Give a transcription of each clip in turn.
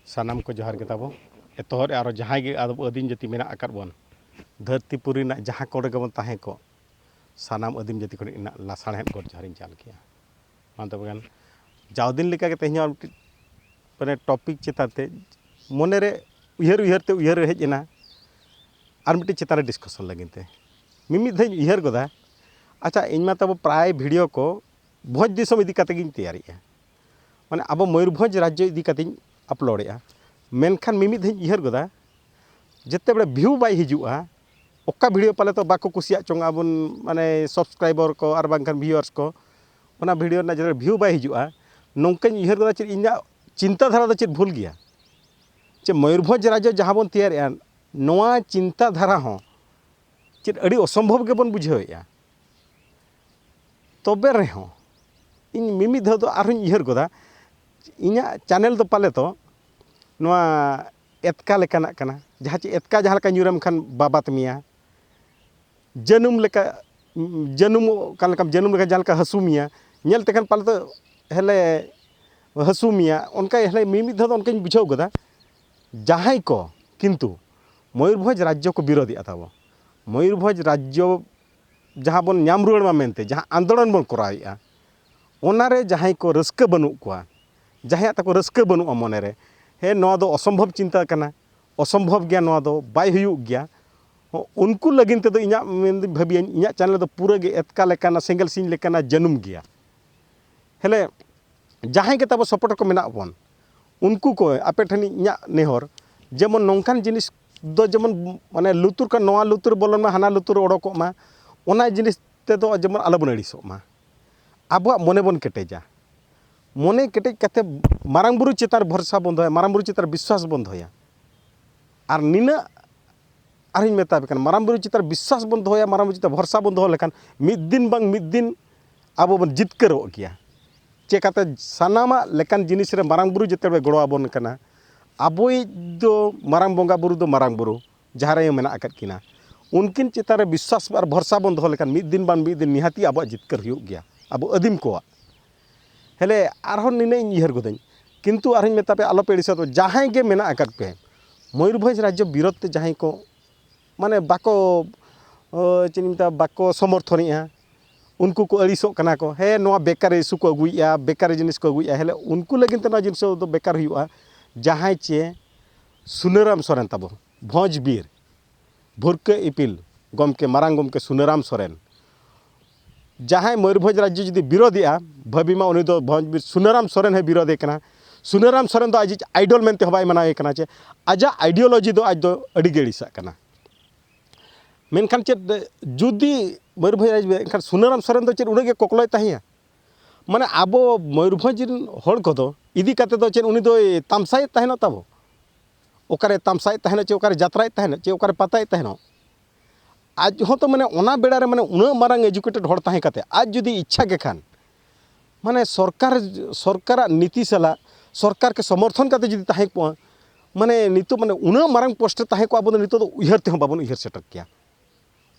सानाम को जोहार के ताबो एतोहर आरो जहां गे आदिम जाति मेना आकाद बोन धरतीपुरी ना जहां कोड़े गबन ताहे को सानाम आदिम जाति को इन लासाड़हेद गोड जोहारिन चाल किया मान तबगान जावदिन लेका के तेहኛ माने टॉपिक चिताते मने रे उयहर हेजना और मिट्टी चितारे डिस्कशन लगिनते मिमिद धै उयहर गोदा अच्छा इनमा तब प्राय वीडियो को भोज दिसम इदी काते गिन तैयारिया माने अब मयूरभंज राज्य इदी काते अपलोडेआ मेनखान मिमिद धै उयहर गोदा जते बड़े व्यू बाय हिजुआ ओका वीडियो पाले तो बाको कुसिया चोंगा बन माने सब्सक्राइबर को और बांखान व्यूअर्स को ओना वीडियो ना जरे व्यू बाय हिजुआ नोंकान उयहर गोदा चे इना चिंता धारा दो चे भूल गया चे मयूरभंज राज्य जहाँ बन तैयारिया नोआ चिंता धारा हो चे अड़ी असंभव के बन बुझावेया तबे रहो इन मिमिद धो आरुं उयहर गोदा इना चैनल तो पाले तो नोआ एतका लेकाना कना जहाँ चे एतका जहाँ लेका न्यूरम खान बाबात मिया जनुम लेका जनुम कालकम जनुम लेका जहाँ लेका हसू मिया नेल तेखान पाले तो हेले हसू मिया उनका हेले मिमिद धो उनका बुझाव गोदा जहाँ को किंतु मयूरभंज राज्य को विरोधी ताबो मयूरभंज राज्य जहाँ बन नाम रुआड़ मा मेनते जहाँ आंदोलन बन करावेआ ओनारे जहाँ को रस्क बनू कोआ जहाँ तक रस्क बनू मनेरे हे नोआ दो असंभव चिंता कना असंभव गया नोआ दो बाय हुयुग गया उनको लगिन ते दो इना भाबिया इना चैनल दो पूरा गे एतका लेकाना सिंगल सीन लेकाना जनुम गया हेले जहाँ के तब सपोर्ट को मेना बन उनको को आपे ठनी इना नेहर जेमन नोंकान जिनिस दो जेमन माने लुतुर का नोआ लुतुर बोलन मा हाना लुतुर ओडोको मा ओना जिनिस ते दो जेमन आलोबन अड़िसो मा आबो मने बन केटेजा मने केटेज कते मारांग बुरु चितार भरसा बंद होया मारांग बुरु चितार विश्वास बंद होया और निना आरिन मेता बेकन मारांग बुरु चितार विश्वास बंद होया मारांग बुरु चितार भरसा बंद हो लेकान मिद दिन बांग मिद दिन आबो बन जितकरो गया चेकाते सानामा लेकान जिनिस रे मारांग बुरु जते गड़ो आबोन कना आबोई दो मारांग बोंगा बुरु दो मारांग बुरु जहाँ रे मेना आकाद किना उनकिन चितार रे विश्वास और भरसा बंद हो लेकान मिद दिन बांग मिद दिन निहाती आबो जितकर हुयुग गया आबो आदिम को हेले आरहन निने उयहर गोदाኝ किंतु आरहन मेता पे आलो पेड़िसा तो जहाँ गे मेना आकाद पे मयूरभंज राज्य विरोध ते जहाँ को माने बाको चिंता बाको समर्थनिया उनको को अड़िसो कना को हे नोआ बेकार इशू को अगुइया बेकार जिनिस को अगुइया हेले उनको लगिन ते ना जिनिस दो बेकार हुआ जहाँ चे सुनाराम सोरेन ताबो भोज बीर भुरके इपिल गमके मारांग गमके सुनाराम सोरेन जहाँ मयूरभंज राज्य जुदी विरोधिया भाबीमा उनी दो भोज बीर सुनाराम सोरेन है विरोधी कना सुनाराम सोरेन दो आज आइडल मेनते हबाय मनावे कना चे आजा आइडियोलॉजी दो आज दो अड़ी गेड़िसा कना मेनखान चे जुदी मयूरभंज राज्य एनखान सुनाराम सोरेन दो चे उनगे कोकलोय ताहिया माने आबो मयूरभंज हड़ को दो इदी काते दो चे उनी दो तामसाय ताहेनो ताबो ओकारे तामसाय ताहेनो चे ओकारे जात्राय ताहेनो चे ओकारे पाताय ताहेनो आज हो तो माने ओना बेड़ा रे माने उना मारांग एजुकेटेड हड़ ताहे काते आज जुदी इच्छा के खान माने सरकार नीति सला सरकार के समर्थन काते जुदी ताहे को माने नितो माने उना मारांग पोस्ट ताहे को आबो नितो दो उयहर ते बाबन उयहर सेटर किया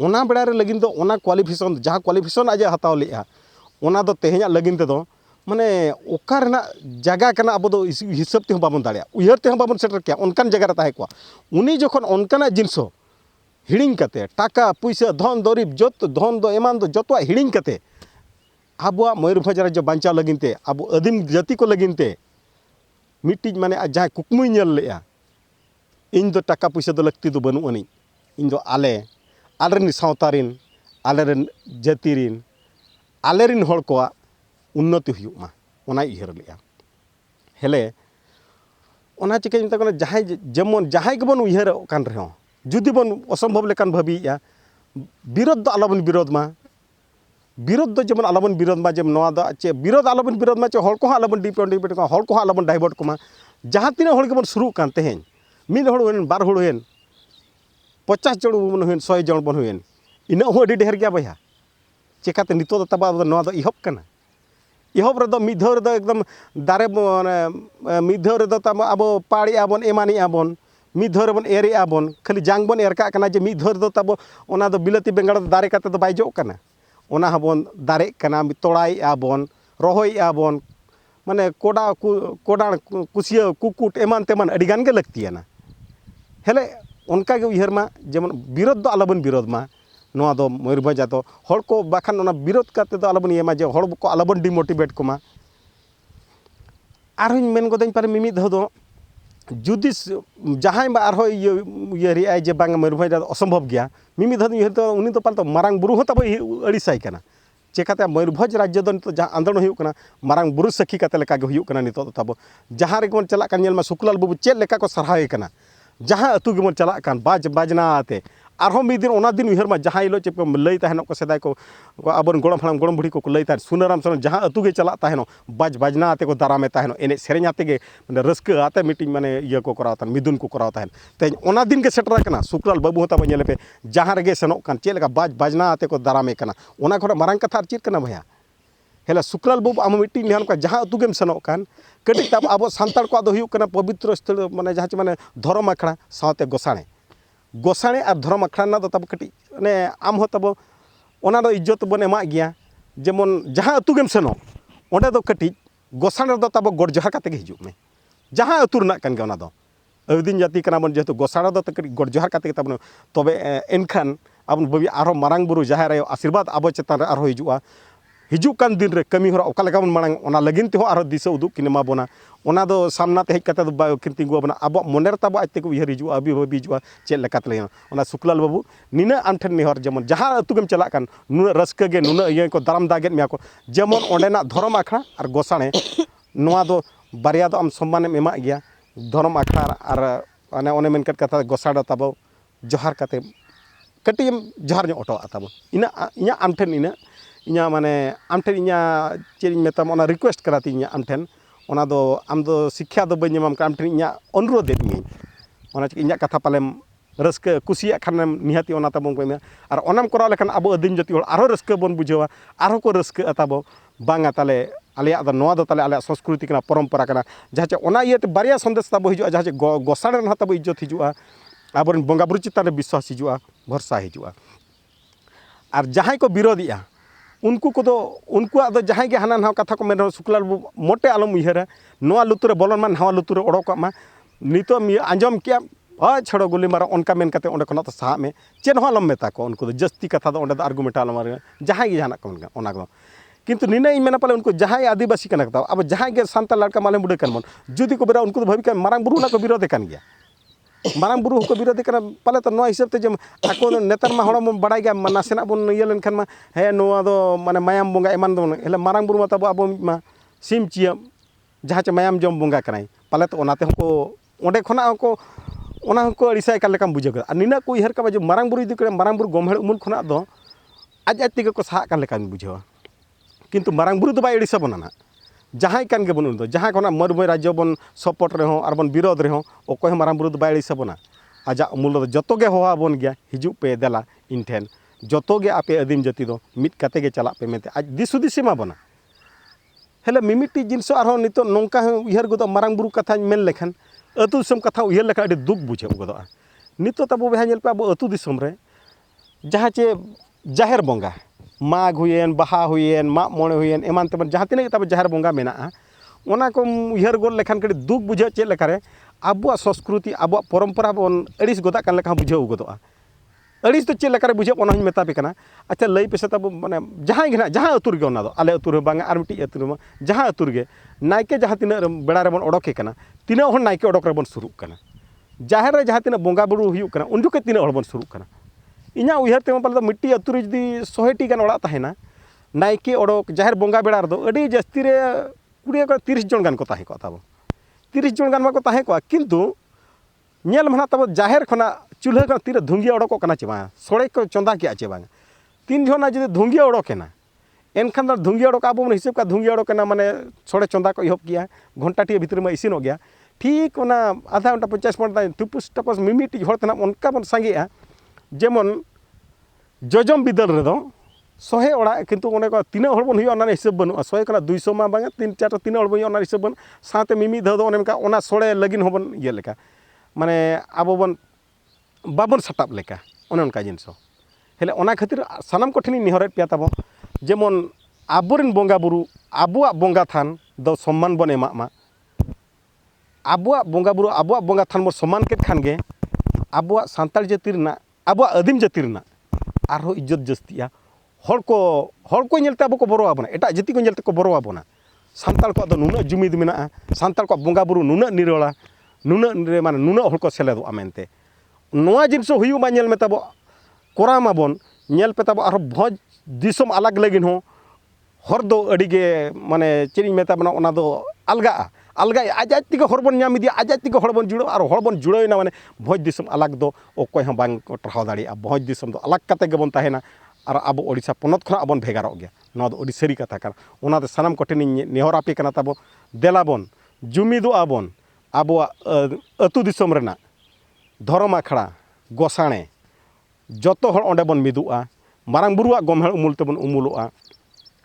ओना बेड़ा रे लगिन दो ओना क्वालिफिकेशन जहाँ क्वालिफिकेशन आज हताव लेआ ओना दो तेहेኛ लगिन ते दो माने ओका रेना जगह कना आबो दो हिसाब ते बाबन दाड़िया उयहर ते बाबन सेटर किया उनकान जगह रे ताहे को उनी जखन उनकाना जिनिसो हिड़िंग कते टाका पैसा धन दरिब जत धन दो एमान दो जतवा हिड़िंग कते आबो मयूरभंज राज्य बांचा लगिनते आबो आदिम जाति को लगिनते मिट्टिज माने जहाँ कुकमुई नेल लेआ इन दो टाका पैसा दो लक्ति दो बनू अनी इन दो आलेरिन सावतारिन आलेरिन जातिरिन आलेरिन हड़ को उन्नति हुयुग मा ओना उयहर लेआ हेले ओना चिका मेता कना जहाँ जेमन जहाँ के बन उयहर कान रहो जुदी बन असंभव लेकान भाबिया विरोध दो आलोबन विरोध मा विरोध दो जेमन आलोबन विरोध मा जेम नोआ दो चे विरोध आलोबन विरोध मा चे हड़ को आलोबन डिपेंड को हड़ को आलोबन डाइवर्ट को मा जहाँ तीन हड़ के बन शुरू कान तेहेñ मिद हड़ होन बार हड़ होन 50 जन बन होन 100 जन बन होन इना हो अडी ढेर गया बया चेकाते नितो दो तबा नोआ दो इहब कना इहब रे दो मिद धर दो एकदम दारे माने मिद धर दो तब आबो पाड़ी आबन एमानी आबन मिद धर बन एरे आबन खाली जांग बन एरका कना जे मिद धर दो तब ओना दो बिलाती बेंगाड़ दारे काते दो बाय जो कना ओना हबन दारे कना तोड़ाई आबन रोहई आबन माने कोडाण कुसिया कुकुट एमान तेमान अडिगान के लगतियाना हेले उनका के उयहर मा जेमन विरोध दो आलबन विरोध मा नोआ दो मयूरभंज दो हर को बाखान ओना विरोध करते दो आलबन येमा जे हर को आलबन डिमोटिवेट कोमा आर मेन गोदाኝ पारे मिमिद दो जुदी जहां बा आरो ये जे बांग मयूरभंज असंभव गया मिमिद उयहर तो उनी तो पालतो मारांग बुरु तब अड़िसाई कना चेकाते मयूरभंज राज्य दो नितो जहां आंदोलन हुयुक कना मारांग बुरु सखी कते लेका गे हुयुक कना नितो तब जहां रे कोन चला कान सुकलाल बाबू चेल लेका को सरहावे कना जहां अतु गेमन चला कान बाजना आते आरो मिद दिन ओना दिन उयहर मा जहां इलो चेप को लई ताहेनो को सदाय को आबन गोड़म हाड़ाम गोड़म बुढ़ी को लई ताहे सुनाराम सन जहां अतु गे चला ताहेनो बाजना आते को दारामे ताहेनो एने सेरेñ आते गे माने रस्क आते मीटिंग माने इया को कराव तान मिदुन को कराव ताहेन ते ओना दिन के सेटरा कना सुकलाल बाबू होता बा पे जहां रे सेनो कान चेल का बाजना आते को दारामे कना ओना खora मारांग कथा चेत कना भैया हेला सुकलाल बाबू आम मीटिंग लेहान को जहां अतु गेम सेनो कान कटी तब अब सांतार को दो हुयुक कना पवित्र स्थल माने जहां माने धर्म आखड़ा साथे गोसाणे और धर्म आखड़ा तब कटी ने आम हो तब ओना दो इज्जत बन एमा गया जेमन जहां अतु गेम सेनो ओंडे दो कटी गोसाणे दो तब गोड़ जोहार काते गे हिजुक में जहां अतु रना कान गे ओना दो अदिन जाति कना बन जेहेतु गोसाणे दो कटी गोड़ जोहार काते गे तब तबे एनखान अब बबी आरो मारांग बुरु जाहेर आयो आशीर्वाद आबो चेतान रे आरो हिजुआ हिजुक कान दिन रे कमी हरा ओका लेका बन मांग ओना लगिन ते हो आरो दिशा उदुक किनेमा बोना ओना दो सामना ते हेज कते दो किन तिंगु बना अब मोनेर तब आते को उयहर हिजुआ अभी भाबी हिजुआ चेल लेकात ले ओना सुकलाल बाबू निना आमठन निहर जेमन जहां अतु गेम चला कान नुना रस्क गे नुना इया को दाराम दागेत मिया को जेमन ओंडेना धर्म आखड़ा और गोसाणे नोआ दो बारिया दो आम सम्मान एमा गया धर्म आखड़ा और अने ओने मेन कथा गोसाड़ा तब जोहार काते कटी जोहार जो ऑटो तब इना इया आमठन इना माने आमठन इना चेल मेताम ओना रिक्वेस्ट कराती इना आमठन ओना दो आम दो शिक्षा दो बन एमाम आमठन इना अनुरोध एमी ओना इना कथा पालेम रस्क कुसिया खान निहाती ओना तब को एमे और ओनाम कराव लेखान अब अदिन जाति आरो रस्क बन बुझेवा आरो को रस्क तब बांगा ताले आलिया दो नोआ दो ताले आलिया संस्कृति कना परंपरा कना जहाँ ओना इयते बारिया संदेश तब हिजुआ जहाँ गोसाणे रहा तब इज्जत हिजुआ आबरन बंगा बुरु चितान विश्वास हिजुआ भरसा हिजुआ और जहाँ को विरोधिया उनको को उनको दो जहाँ के हाना नहा कथा को मेन सुकलाल मोटे आलम उयहरा नोआ लुतुरे बोलन मा नहा लुतुरे ओडोक मा नितो आंजम किया छड़ो गुली मारा उनका मेन कते ओंडे खना तो साहा में चेन हो आलम मेता को उनको जस्ती कथा दो ओंडे दो आर्गुमेंट आलम जहाँ के जहाना को ओना को किंतु निना इन मेना पाले उनको जहाँ आदिवासी कना कता अब जहाँ के सांताल लड़का माले बुडे कन मन जुदी को बेरा उनको तो भाभी मारांग बुरु ना को विरोध कान गया मारांग बुरु को विरोध कना पाले तो नोआ हिसाब ते जे आको नेतार मा हड़म बड़ाय गया नासेना बन इया लेन खान मा हे नोआ दो माने मायाम बोंगा एमान दो हेले मारांग बुरु मा तब अब मा सिम चिया जहाँ चे मायाम जम बोंगा कनाय पाले तो ओनाते को ओंडे खना को ओना को अड़िसाय का लेकाम बुझे कर निना को इहर का जे मारांग बुरु इदी करे मारांग बुरु गोमहेड़ उमुल खना दो आज आज तिगे को साहा का लेकाम बुझेवा किंतु मारांग बुरु दो बाय अड़िसा बना जहाँ कान के बन दो जहाँ खना मयूरभंज राज्य बन सपोर्ट रे हो और बन विरोध रे हो ओको मारांग बुरु दो बाय अड़िसा बना आजा मूल दो जतो गे होवा बन गया हिजु पे देला इन ठेन जतो गे आपे आदिम जाति दो मिट कते गे चला पे मेते आज दिसुदिस मा बना हेले मिमिटी जिनस आरो नितो नोंका उयहर गदो मारांग बुरु कथा मेन लेखान अतु दिसम कथा उयहर लेखा अडी दुख बुझे गदो नितो तब बेहा नेल पे अब अतु दिसम रे जहाँ चे जाहेर बोंगा माघ हुएन बहा हुएन माग मोणे हुएन एमान तेमन जहाँ तीन तब जाहेर बोंगा मेना ओना को उयहर गोल लेखान कड़ी दुख बुझे चेक लेकारे आबुआ संस्कृति आबुआ परंपरा बन अड़िस गोदा कान लेखा बुझे गदोआ अड़िस तो चेक लेकारे बुझे ओना हूँ मेता पे कना अच्छा लई पेसे तब माने जहाँ गे ना जहाँ अतु रे ओना दो आले अतु रे बांगा आर मिटी अतु रे जहाँ अतु रे नायके जहाँ तीन बेड़ा रे बन ओडोके कना तीना हन नायके ओडोक रे बन सुरुक कना जाहेर रे जहाँ तीन बोंगा बुरु हुयुक कना उन जुके तीना हन बन सुरुक कना इना उयहर ते पाले मिट्टी अतु रे जदी 100टी गान ओड़ा ताहेना नायके ओडोक जाहेर बोंगा बेड़ा रे दो अडी जस्ती रे 20 को 30 जन गान को ताहे को तब 30 जन गान मा को ताहे को किंतु नेल मना तब जाहेर खना चूल्हा का तीर धुंगिया ओडोक कना चे बा सोड़े को चंदा के आचे बा 3 जन जदी धुंगिया ओडोकेना एनखान दो धुंगिया ओडोक आबो हिसाब का धुंगिया ओडोकेना माने सोड़े चंदा को इहब किया घंटा टी भीतर में इसिन हो गया ठीक ओना आधा घंटा 50 मिनट टुपुस टपस मिमिटी हर तना उनका बन सांगेआ जेमन जजम बिदल रे दो 100 ओड़ा किंतु ओने को तीना हर बन हुई ओना हिसाब बनु 100 कना 200 मा बांगा 3-4 तीना हर बन ओना हिसाब बन साथे मिमि ध दो ओने का ओना सोड़े लगिन होबन ये लेका माने आबो बन बाबन सटाप लेका ओने उनका जिनसो हेले ओना खातिर सानाम को ठिनी निहरत पिया तब जेमन आबोरिन बोंगा बुरु आबुआ बोंगा थान ᱫᱚ ᱥᱚᱢᱢᱟᱱ ᱵᱚᱱ ᱮᱢᱟᱜ ᱢᱟ ᱟᱵᱚᱣᱟᱜ ᱵᱚᱸᱜᱟᱼᱵᱩᱨᱩ ᱟᱵᱚᱣᱟᱜ ᱵᱚᱸᱜᱟ ᱛᱷᱟᱱ ᱵᱚᱱ ᱥᱚᱢᱢᱟᱱ ᱠᱮᱫ ᱠᱷᱟᱱ ᱜᱮ ᱟᱵᱚᱣᱟᱜ ᱥᱟᱱᱛᱟᱲ ᱡᱟᱹᱛᱤ ᱨᱮᱱᱟᱜ ᱟᱵᱚᱣᱟᱜ ᱟᱹᱫᱤᱢ ᱡᱟᱹᱛᱤ ᱨᱮᱱᱟᱜ ᱟᱨᱦᱚᱸ ᱤᱡᱽᱡᱚᱛ ᱡᱟᱹᱥᱛᱤᱜᱼᱟ ᱦᱚᱲ ᱠᱚ ᱧᱮᱞᱛᱮ ᱟᱵᱚ ᱠᱚ ᱵᱚᱨᱚ ᱟᱵᱚᱱᱟ ᱮᱴᱟᱜ ᱡᱟᱹᱛᱤ ᱠᱚ ᱧᱮᱞ ᱛᱮᱠᱚ ᱵᱚᱨᱚ ᱟᱵᱚᱱᱟ ᱥᱟᱱᱛᱟᱲ ᱠᱚᱣᱟᱜ ᱫᱚ ᱱᱩᱱᱟᱹᱜ ᱡᱩᱢᱤᱫ ᱢᱮᱱᱟᱜᱼᱟ ᱥᱟᱱᱛᱟᱲ ᱠᱚᱣᱟᱜ ᱵᱚᱸᱜᱟᱼᱵᱩᱨᱩ ᱱᱩᱱᱟᱹᱜ ᱱᱤᱨᱚᱲᱟ ᱱᱩᱱᱟᱹᱜ ᱦᱚᱲ ᱠᱚ ᱥᱮᱞᱮᱫᱚᱜᱼᱟ ᱢᱮᱱᱛᱮ ᱱᱚᱣᱟ ᱡᱤᱱᱤᱥ ᱦᱚᱸ ᱦᱩᱭᱩᱜ ᱢᱟ ᱧᱮᱞ ᱢᱮ ᱛᱟᱵᱚ ᱠᱚᱨᱟᱣ ᱢᱟᱵᱚᱱ ᱧᱮᱞ ᱯᱮ ᱛᱟᱵᱚ ᱟᱨᱦᱚᱸ ᱵᱷᱚᱡᱽ ᱫᱤᱥᱚᱢ ᱟᱞᱟᱜᱽ ᱞᱟᱹᱜᱤᱫ ᱦᱚᱸ ᱦᱚᱨ ᱫᱚ ᱟᱹᱰᱤᱜᱮ ᱪᱮᱫ ᱤᱧ ᱢᱮᱛᱟ ᱵᱚᱱᱟ ᱚᱱᱟ ᱫᱚ ᱟᱞᱜᱟᱜᱼᱟ ᱟᱡ ᱛᱮᱜᱮ ᱦᱚᱲ ᱵᱚᱱ ᱧᱟᱢ ᱤᱫᱤᱭᱟ ᱟᱡ ᱛᱮᱜᱮ ᱦᱚᱲ ᱵᱚᱱ ᱡᱩᱲᱟᱹᱣ ᱟᱨ ᱦᱚᱲ ᱵᱚᱱ ᱡᱩᱲᱟᱹᱣᱮᱱᱟ ᱵᱷᱚᱡᱽ ᱫᱤᱥᱚᱢ ᱟᱞᱟᱜᱽ ᱫᱚ ᱚᱠᱚᱭ ᱦᱚᱸ ᱵᱟᱝ ᱠᱚ ᱴᱟᱨᱦᱟᱣ ᱫᱟᱲᱮᱭᱟᱜᱼᱟ ᱵᱷᱚᱡᱽ ᱫᱤᱥᱚᱢ ᱫᱚ ᱟᱞᱟᱜᱽ ᱠᱟᱛᱮ ᱜᱮᱵᱚᱱ ᱛᱟᱦᱮᱱᱟ ᱟᱨ ᱟᱵᱚ ᱳᱲᱤᱥᱥᱟ ᱯᱚᱱᱚᱛ ᱠᱷᱚᱱᱟᱜ ᱵᱚᱱ ᱵᱷᱮᱜᱟᱨᱚᱜ ᱜᱮᱭᱟ ᱱᱚᱣᱟ ᱫᱚ ᱟᱹᱰᱤ ᱥᱟᱹᱨᱤ ᱠᱟᱛᱷᱟ ᱠᱟᱱᱟ ᱚᱱᱟᱛᱮ ᱥᱟᱱᱟᱢ ᱠᱚᱴᱷᱮᱱᱤᱧ ᱱᱮᱦᱚᱨ ᱟᱯᱮ ᱠᱟᱱᱟ ᱛᱟᱵᱚ ᱫᱮᱞᱟᱵᱚᱱ ᱡᱩᱢᱤᱫᱚᱜᱼᱟ ᱵᱚᱱ ᱟᱵᱚᱣᱟᱜ ᱟᱹᱛᱩ ᱫᱤᱥᱚᱢ ᱨᱮᱱᱟᱜ ᱫᱷᱚᱨᱚᱢ ᱟᱠᱷᱲᱟ ᱜᱚᱸᱥᱟᱲᱮ ᱡᱚᱛᱚ ᱦᱚᱲ ᱚᱸᱰᱮ ᱵᱚᱱ ᱢᱤᱫᱚᱜᱼᱟ ᱢᱟᱨᱟᱝ ᱵᱩᱨᱩᱣᱟᱜ ᱜᱚᱢᱦᱮᱲ ᱩᱢᱩᱞ ᱛᱮᱵᱚᱱ ᱩᱢᱩᱞᱚᱜᱼᱟ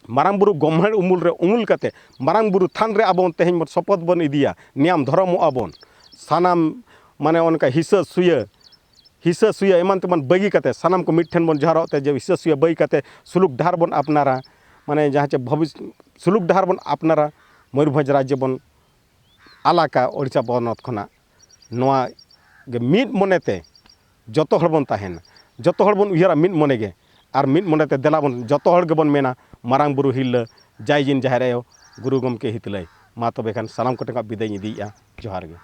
ᱢᱟᱨᱟᱝ ᱵᱩᱨᱩ ᱜᱚᱢᱦᱮᱲ ᱩᱢᱩᱞ ᱨᱮ ᱩᱢᱩᱞ ᱠᱟᱛᱮ ᱢᱟᱨᱟᱝ ᱵᱩᱨᱩ ᱛᱷᱟᱱ ᱨᱮ ᱟᱵᱚ ᱛᱮᱦᱮᱧ ᱥᱚᱯᱚᱫ ᱵᱚᱱ ᱤᱫᱤᱭᱟ ᱱᱮᱭᱟᱢ ᱫᱷᱚᱨᱚᱢᱚᱜᱼᱟ ᱵᱚᱱ ᱥᱟᱱᱟᱢ ᱚᱱᱠᱟ ᱦᱤᱥᱟᱹ ᱥᱩᱭᱟᱹ ᱮᱢᱟᱱ ᱛᱮᱢᱟᱱ ᱵᱟᱹᱜᱤ ᱠᱟᱛᱮ ᱥᱟᱱᱟᱢ ᱠᱚ ᱢᱤᱫᱴᱷᱮᱱ ᱵᱚᱱ ᱡᱟᱣᱨᱟᱜ ᱛᱮ ᱡᱮ ᱦᱤᱥᱟᱹ ᱥᱩᱭᱟᱹ ᱵᱟᱹᱜᱤ ᱠᱟᱛᱮ ᱥᱩᱞᱩᱠ ᱰᱟᱦᱟᱨ ᱵᱚᱱ ᱟᱯᱱᱟᱨᱟ ᱡᱟᱦᱟᱸ ᱪᱮ ᱥᱩᱞᱩᱠ ᱰᱟᱦᱟᱨ ᱵᱚᱱ ᱟᱯᱱᱟᱨᱟ ᱢᱚᱭᱩᱨᱵᱷᱚᱸᱡᱽ ᱨᱟᱡᱽᱡᱚ ᱵᱚᱱ ᱟᱞᱟᱜᱟ ᱳᱲᱤᱥᱥᱟ ᱯᱚᱱᱚᱛ ᱠᱷᱚᱱᱟᱜ ᱱᱚᱣᱟ ᱜᱮ ᱢᱤᱫ ᱢᱚᱱᱮᱛᱮ ᱡᱚᱛᱚ ᱦᱚᱲ ᱵᱚᱱ ᱛᱟᱦᱮᱱᱟ ᱡᱚᱛᱚ ᱦᱚᱲ ᱵᱚᱱ ᱩᱭᱦᱟᱹᱨᱟ ᱢᱤᱫ ᱢᱚᱱᱮ ᱜᱮ ᱟᱨ ᱢᱤᱫ ᱢᱚᱱᱮᱛᱮ ᱫᱮᱞᱟᱵᱚᱱ ᱡᱚᱛᱚ ᱦᱚᱲ ᱜᱮᱵᱚᱱ ᱢᱮᱱᱟ ᱢᱟᱨᱟᱝ ᱵᱩᱨᱩ ᱦᱤᱨᱞᱟᱹ ᱡᱟᱭ ᱡᱤᱱ ᱡᱟᱦᱮᱨ ᱟᱭᱳ ᱜᱩᱨᱩ ᱜᱚᱢᱠᱮ ᱦᱤᱛᱞᱟᱹᱭ ᱢᱟ ᱛᱚᱵᱮ ᱠᱷᱟᱱ ᱥᱟᱱᱟᱢ ᱠᱚᱴᱷᱮᱱ ᱵᱤᱫᱟᱹᱭᱤᱧ ᱤᱫᱤᱭᱮᱜᱼᱟ ᱡᱚᱦᱟᱨ ᱜᱮ